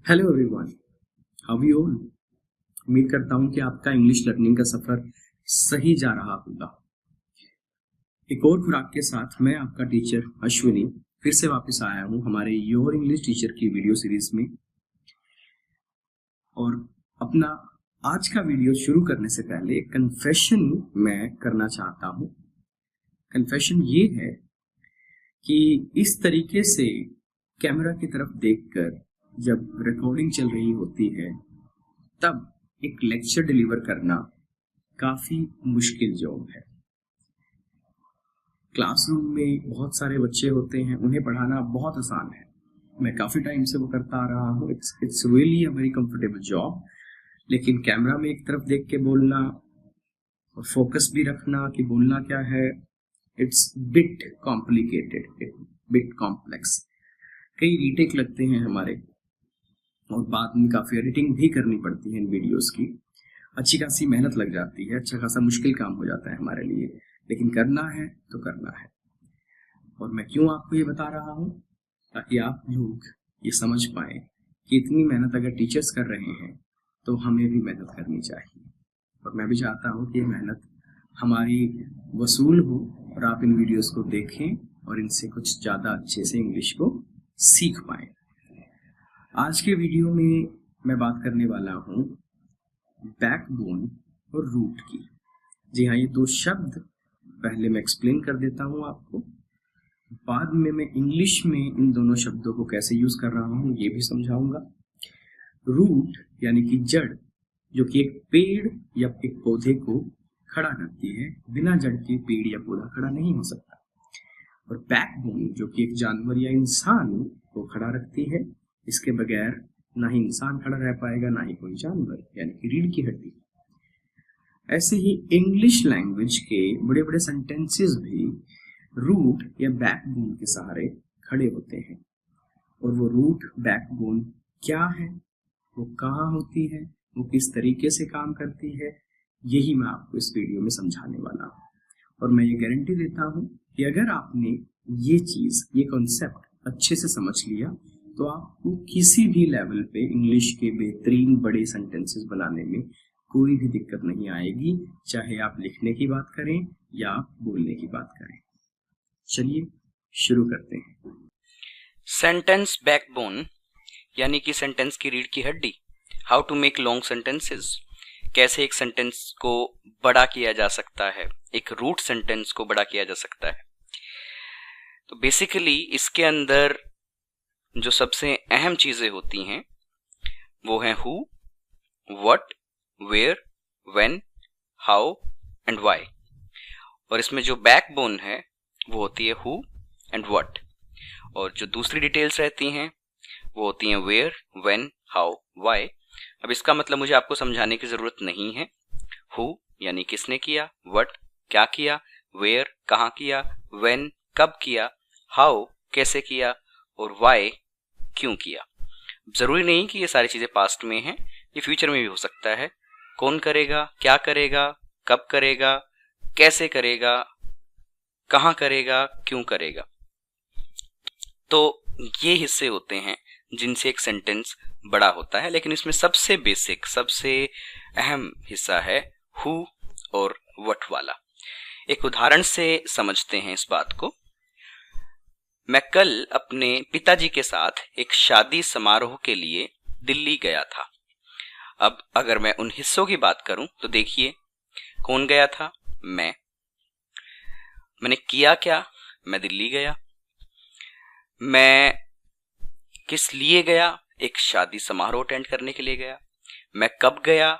Hello everyone, how you all. उम्मीद करता हूँ कि आपका इंग्लिश लर्निंग का सफर सही जा रहा होगा। एक और खुराक के साथ मैं आपका टीचर अश्विनी फिर से वापस आया हूँ हमारे योर इंग्लिश टीचर की वीडियो सीरीज में। और अपना आज का वीडियो शुरू करने से पहले एक कन्फेशन मैं करना चाहता हूँ। कन्फेशन ये है कि इस तरीके से कैमरा की तरफ देखकर जब रिकॉर्डिंग चल रही होती है तब एक लेक्चर डिलीवर करना काफी मुश्किल जॉब है। क्लासरूम में बहुत सारे बच्चे होते हैं, उन्हें पढ़ाना बहुत आसान है। मैं काफी टाइम से वो करता आ रहा हूँ। It's really a very comfortable job. लेकिन कैमरा में एक तरफ देख के बोलना और फोकस भी रखना कि बोलना क्या है, it's bit complicated, bit complex. कई रीटेक लगते हैं हमारे और बाद में काफी एडिटिंग भी करनी पड़ती है इन वीडियोस की। अच्छी खासी मेहनत लग जाती है, अच्छा खासा मुश्किल काम हो जाता है हमारे लिए, लेकिन करना है तो करना है। और मैं क्यों आपको ये बता रहा हूँ, ताकि आप लोग ये समझ पाए कि इतनी मेहनत अगर टीचर्स कर रहे हैं तो हमें भी मेहनत करनी चाहिए। और मैं भी चाहता हूँ कि ये मेहनत हमारी वसूल हो और आप इन वीडियोस को देखें और इनसे कुछ ज़्यादा अच्छे से इंग्लिश को सीख पाएं। आज के वीडियो में मैं बात करने वाला हूँ बैकबोन और रूट की। जी हाँ, ये दो शब्द पहले मैं एक्सप्लेन कर देता हूँ आपको, बाद में मैं इंग्लिश में इन दोनों शब्दों को कैसे यूज कर रहा हूँ ये भी समझाऊंगा। रूट यानी कि जड़, जो कि एक पेड़ या एक पौधे को खड़ा करती है। बिना जड़ के पेड़ या पौधा खड़ा नहीं हो सकता। और बैकबोन जो कि एक जानवर या इंसान को खड़ा रखती है। इसके बगैर ना ही इंसान खड़ा रह पाएगा, ना ही कोई जानवर, यानी कि रीढ़ की हड्डी। ऐसे ही इंग्लिश लैंग्वेज के बड़े बड़े सेंटेंसेस भी रूट या बैकबोन के सहारे खड़े होते हैं। और वो रूट बैकबोन क्या है, वो कहाँ होती है, वो किस तरीके से काम करती है, यही मैं आपको इस वीडियो में समझाने वाला हूँ। और मैं ये गारंटी देता हूँ कि अगर आपने ये कॉन्सेप्ट अच्छे से समझ लिया तो आपको किसी भी लेवल पे इंग्लिश के बेहतरीन बड़े सेंटेंसेस बनाने में कोई भी दिक्कत नहीं आएगी, चाहे आप लिखने की बात करें या आप बोलने की बात करें। चलिए शुरू करते हैं। सेंटेंस बैकबोन यानी कि सेंटेंस की रीढ़ की हड्डी। How to make long sentences, कैसे एक सेंटेंस को बड़ा किया जा सकता है, एक रूट सेंटेंस को बड़ा किया जा सकता है। तो बेसिकली इसके अंदर जो सबसे अहम चीजें होती हैं वो हैं who, what, where, when, how and why. और इसमें जो बैकबोन है वो होती है हु एंड व्हाट, और जो दूसरी डिटेल्स रहती हैं वो होती हैं वेयर, व्हेन, हाउ, व्हाई। अब इसका मतलब मुझे आपको समझाने की जरूरत नहीं है। हु यानी किसने किया, व्हाट क्या किया, वेयर कहाँ किया, व्हेन कब किया, हाउ कैसे किया, और व्हाई क्यों किया। जरूरी नहीं कि ये सारी चीजें पास्ट में हैं, ये फ्यूचर में भी हो सकता है। कौन करेगा, क्या करेगा, कब करेगा, कैसे करेगा, कहाँ करेगा, क्यों करेगा। तो ये हिस्से होते हैं जिनसे एक सेंटेंस बड़ा होता है। लेकिन इसमें सबसे बेसिक, सबसे अहम हिस्सा है हु और व्हाट वाला। एक उदाहरण से समझते हैं इस बात को। मैं कल अपने पिताजी के साथ एक शादी समारोह के लिए दिल्ली गया था। अब अगर मैं उन हिस्सों की बात करूं तो देखिए, कौन गया था, मैंने किया क्या, मैं दिल्ली गया। मैं किस लिए गया, एक शादी समारोह अटेंड करने के लिए गया। मैं कब गया,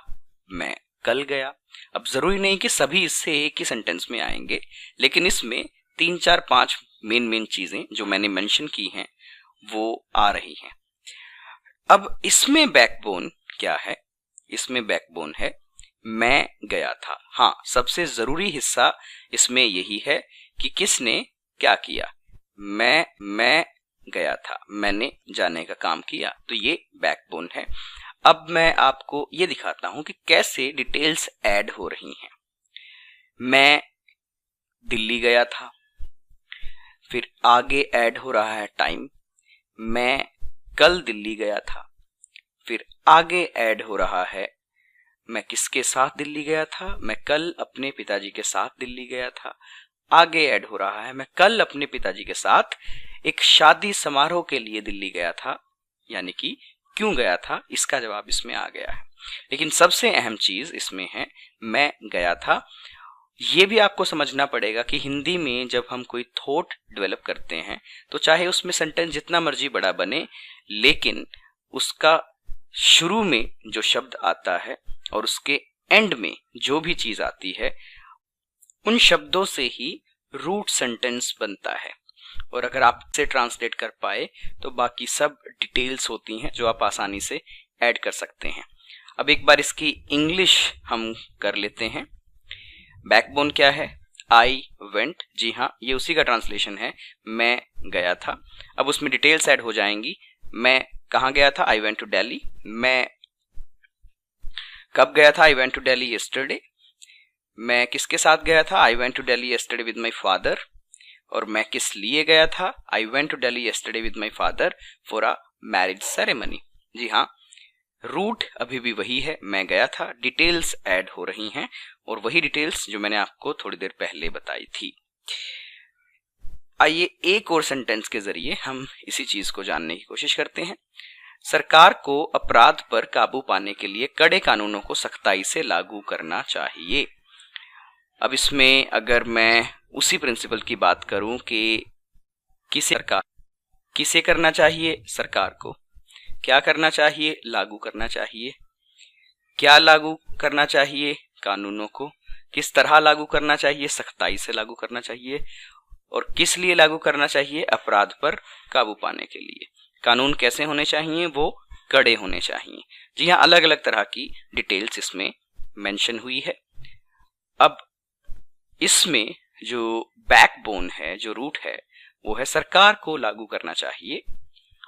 मैं कल गया। अब जरूरी नहीं कि सभी इससे एक ही सेंटेंस में आएंगे, लेकिन इसमें 3 4 5 मेन चीजें जो मैंने मेंशन की हैं वो आ रही हैं। अब इसमें बैकबोन क्या है, इसमें बैकबोन है मैं गया था। हाँ, सबसे जरूरी हिस्सा इसमें यही है कि किसने क्या किया। मैं गया था, मैंने जाने का काम किया, तो ये बैकबोन है। अब मैं आपको ये दिखाता हूं कि कैसे डिटेल्स ऐड हो रही हैं। मैं दिल्ली गया था, फिर आगे ऐड हो रहा है टाइम, मैं कल दिल्ली गया था, फिर आगे ऐड हो रहा है मैं किसके साथ दिल्ली गया था, मैं कल अपने पिताजी के साथ दिल्ली गया था। आगे ऐड हो रहा है मैं कल अपने पिताजी के साथ एक शादी समारोह के लिए दिल्ली गया था, यानी कि क्यों गया था इसका जवाब इसमें आ गया है। लेकिन सबसे अहम चीज इसमें है मैं गया था। ये भी आपको समझना पड़ेगा कि हिंदी में जब हम कोई थॉट डेवलप करते हैं तो चाहे उसमें सेंटेंस जितना मर्जी बड़ा बने, लेकिन उसका शुरू में जो शब्द आता है और उसके एंड में जो भी चीज आती है, उन शब्दों से ही रूट सेंटेंस बनता है। और अगर आप इसे ट्रांसलेट कर पाए तो बाकी सब डिटेल्स होती हैं जो आप आसानी से ऐड कर सकते हैं। अब एक बार इसकी इंग्लिश हम कर लेते हैं। बैकबोन क्या है? आई वेंट, जी हाँ, ये उसी का ट्रांसलेशन है, मैं गया था। अब उसमें डिटेल्स ऐड हो जाएंगी। मैं कहाँ गया था? I went to Delhi. मैं कब गया था? I went to Delhi yesterday. मैं किसके साथ गया था? I went to Delhi yesterday with my father. और मैं किस लिए गया था? I went to Delhi yesterday with my father for a marriage ceremony. जी हाँ, रूट अभी भी वही है, मैं गया था। डिटेल्स ऐड हो रही हैं और वही डिटेल्स जो मैंने आपको थोड़ी देर पहले बताई थी। आइए एक और सेंटेंस के जरिए हम इसी चीज को जानने की कोशिश करते हैं। सरकार को अपराध पर काबू पाने के लिए कड़े कानूनों को सख्ताई से लागू करना चाहिए। अब इसमें अगर मैं उसी प्रिंसिपल की बात करूं कि किसे करना चाहिए? सरकार को। क्या करना चाहिए? लागू करना चाहिए। क्या लागू करना चाहिए? कानूनों को। किस तरह लागू करना चाहिए? सख्ताई से लागू करना चाहिए। और किस लिए लागू करना चाहिए? अपराध पर काबू पाने के लिए। कानून कैसे होने चाहिए? वो कड़े होने चाहिए। जी हाँ, अलग अलग तरह की डिटेल्स इसमें मेंशन हुई है। अब इसमें जो बैकबोन है, जो रूट है, वो है सरकार को लागू करना चाहिए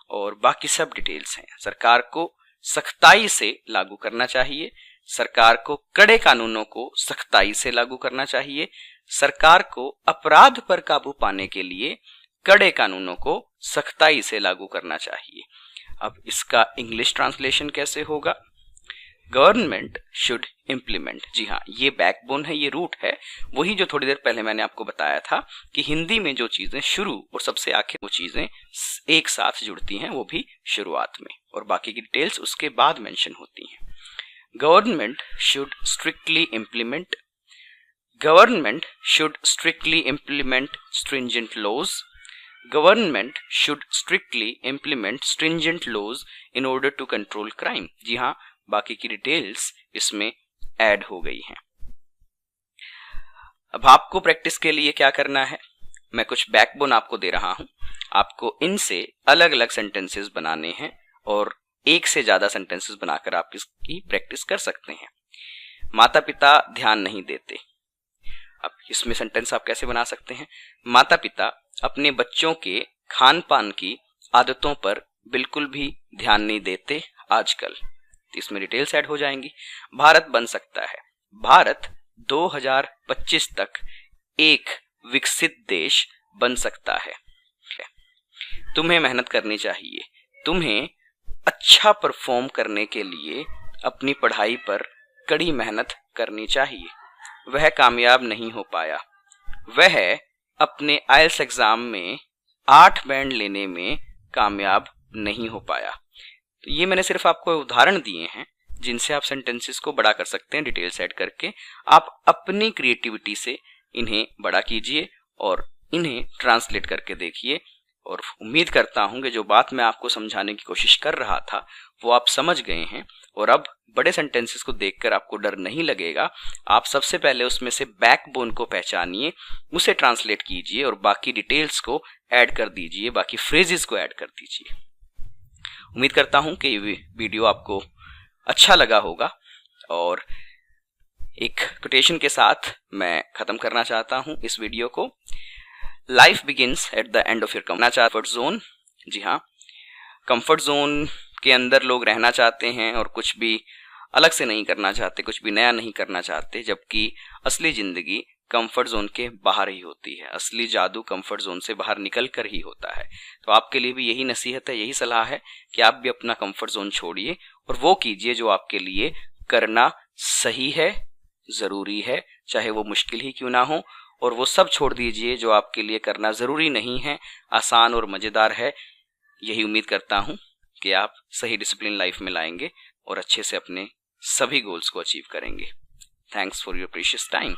और बाकी सब डिटेल्स हैं। सरकार को सख्ताई से लागू करना चाहिए, सरकार को कड़े कानूनों को सख्ताई से लागू करना चाहिए, सरकार को अपराध पर काबू पाने के लिए कड़े कानूनों को सख्ताई से लागू करना चाहिए। अब इसका इंग्लिश ट्रांसलेशन कैसे होगा? Government should implement. जी हाँ, ये बैकबोन है, ये रूट है, वही जो थोड़ी देर पहले मैंने आपको बताया था कि हिंदी में जो चीजें शुरू और सबसे आखिर वो चीजें एक साथ जुड़ती हैं, वो भी शुरुआत में, और बाकी की डिटेल्स उसके बाद मेंशन होती हैं। Government should strictly implement. Government should strictly implement stringent laws. Government should strictly implement stringent laws in order to control crime. जी हाँ, बाकी की डिटेल्स इसमें ऐड हो गई हैं। अब आपको प्रैक्टिस के लिए क्या करना है? मैं कुछ बैकबोन आपको दे रहा हूं, आपको इनसे अलग अलग सेंटेंसेस बनाने हैं और एक से ज्यादा सेंटेंसेस बनाकर आप इसकी प्रैक्टिस कर सकते हैं। माता पिता ध्यान नहीं देते। अब इसमें सेंटेंस आप कैसे बना सकते हैं? माता पिता अपने बच्चों के खान पान की आदतों पर बिल्कुल भी ध्यान नहीं देते आजकल। इसमें डिटेल्स ऐड हो जाएंगी। भारत बन सकता है। भारत 2025 तक एक विकसित देश बन सकता है। तुम्हें मेहनत करनी चाहिए। तुम्हें अच्छा परफॉर्म करने के लिए अपनी पढ़ाई पर कड़ी मेहनत करनी चाहिए। वह कामयाब नहीं हो पाया। वह अपने आईएलटीएस एग्जाम में 8 बैंड लेने में कामयाब नहीं हो पाया। तो ये मैंने सिर्फ आपको उदाहरण दिए हैं जिनसे आप सेंटेंसेस को बड़ा कर सकते हैं डिटेल्स ऐड करके। आप अपनी क्रिएटिविटी से इन्हें बड़ा कीजिए और इन्हें ट्रांसलेट करके देखिए, और उम्मीद करता हूं कि जो बात मैं आपको समझाने की कोशिश कर रहा था वो आप समझ गए हैं और अब बड़े सेंटेंसेस को देखकर आपको डर नहीं लगेगा। आप सबसे पहले उसमें से बैकबोन को पहचानिए, उसे ट्रांसलेट कीजिए और बाकी डिटेल्स को ऐड कर दीजिए, बाकी फ्रेजेस को ऐड कर दीजिए। उम्मीद करता हूं कि ये वीडियो आपको अच्छा लगा होगा और एक कोटेशन के साथ मैं खत्म करना चाहता हूं इस वीडियो को। Life begins at the end of your comfort zone. जी हाँ, कंफर्ट जोन के अंदर लोग रहना चाहते हैं और कुछ भी अलग से नहीं करना चाहते, कुछ भी नया नहीं करना चाहते, जबकि असली जिंदगी कंफर्ट जोन के बाहर ही होती है। असली जादू कंफर्ट जोन से बाहर निकल कर ही होता है। तो आपके लिए भी यही नसीहत है, यही सलाह है कि आप भी अपना कंफर्ट जोन छोड़िए और वो कीजिए जो आपके लिए करना सही है, जरूरी है, चाहे वो मुश्किल ही क्यों ना हो। और वो सब छोड़ दीजिए जो आपके लिए करना जरूरी नहीं है, आसान और मजेदार है। यही उम्मीद करता हूं कि आप सही डिसिप्लिन लाइफ में लाएंगे और अच्छे से अपने सभी गोल्स को अचीव करेंगे। Thanks for your precious time.